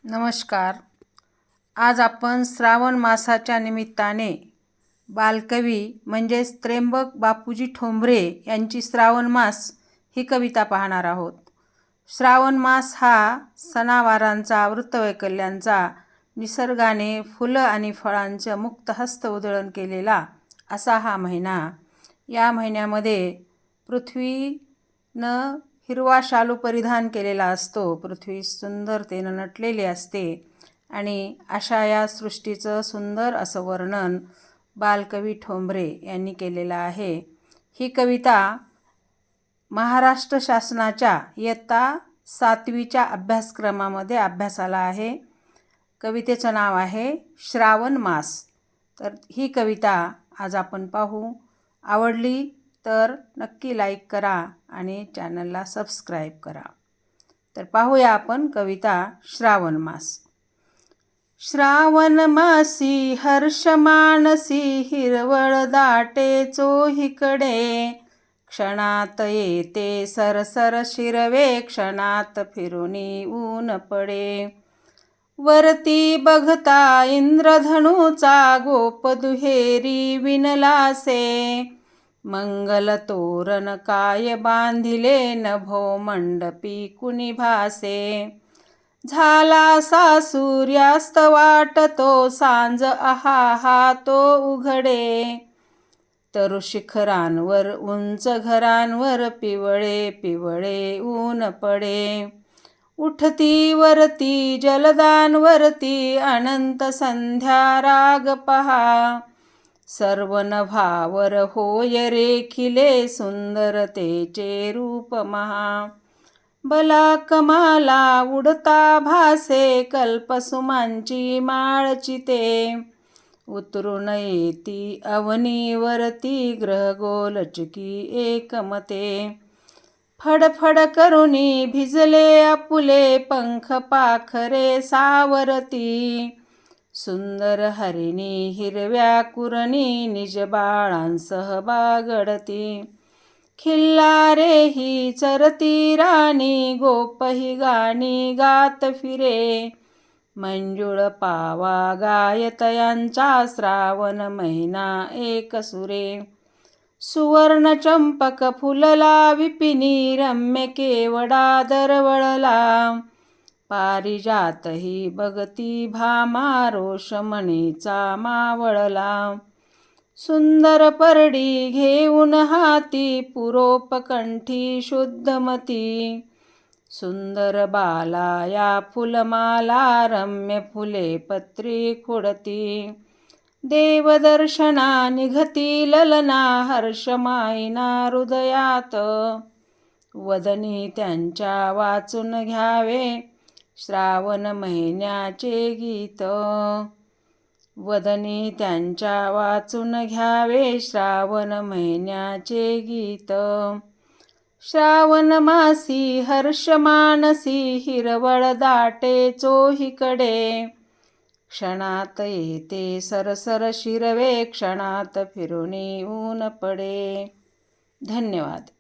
नमस्कार. आज आपण श्रावण मासाच्या निमित्ताने बालकवी म्हणजेच त्र्यंबक बापूजी ठोंबरे यांची श्रावण मास ही कविता पाहणार आहोत. श्रावण मास हा सणावारांचा, वृत्तवैकल्यांचा, निसर्गाने फुलं आणि फळांचं मुक्त हस्त उधळण केलेला असा हा महिना. या महिन्यामध्ये पृथ्वीनं हिरवा शालू परिधान केलेला असतो. पृथ्वी सुंदरतेनं नटलेली असते आणि अशा या सृष्टीचं सुंदर असं वर्णन बालकवी ठोंबरे यांनी केलेलं आहे. ही कविता महाराष्ट्र शासनाच्या इयत्ता 7वीच्या अभ्यासक्रमामध्ये अभ्यासाला आहे. कवितेचं नाव आहे श्रावण मास. तर ही कविता आज आपण पाहू. आवडली तर नक्की लाईक करा आणि चॅनलला सबस्क्राईब करा. तर पाहूया आपण कविता श्रावण मास. श्रावण मासी हर्ष मानसी हिरवळ दाटे चोहीकडे, क्षणात येते सरसर शिरवे क्षणात फिरुनी ऊन पडे. वरती बघता इंद्रधनुचा गोप दुहेरी विणलासे, मंगल तोरण काय बांधिले नभो मंडपी कुणी भासे. झालासा सूर्यास्त वाटतो सांज आहा तो उघडे, तरु शिखरांवर उंच घरांवर पिवळे पिवळे ऊन पडे. उठती वरती जलदांवरती अनंत संध्या राग पहा, सर्व नभावर होय रेखिले सुंदरतेचे रूप महा. भला कमाला उडता भासे कल्पसुमांची माळ चिते, उतरून येती अवनीवरती ग्रह गोलचकी एकमते. फडफड करुणी भिजले आपुले पंख पाखरे सावरती, सुंदर हरिणी हिरव्या कुरणी निज बाळांसह बागडती. खिल्लारे ही चरती राणी गोपही गाणी गात फिरे, मंजुळ पावा गायतयांचा श्रावण महिना एक सुरे. सुवर्ण चंपक फुलला विपिनी रम्य केवडा दरवळला, पारिजातही बघती भामा रोषमणीचा मावळला. सुंदर परडी घेऊन हाती पुरोपकंठी शुद्धमती, सुंदर बाला या फुलमाला रम्य फुले पत्री खुडती. देवदर्शना निघती ललना हर्ष माईना हृदयात, वदनी त्यांच्या वाचून घ्यावे श्रावण महिन्याचे गीत. वदनी त्यांच्या वाचून घ्यावे श्रावण महिन्याचे गीत. श्रावण मासी हर्ष मानसी हिरवळ दाटे चोहीकडे, क्षणात येते सरसर शिरवे क्षणात फिरुनी ऊन पडे. धन्यवाद.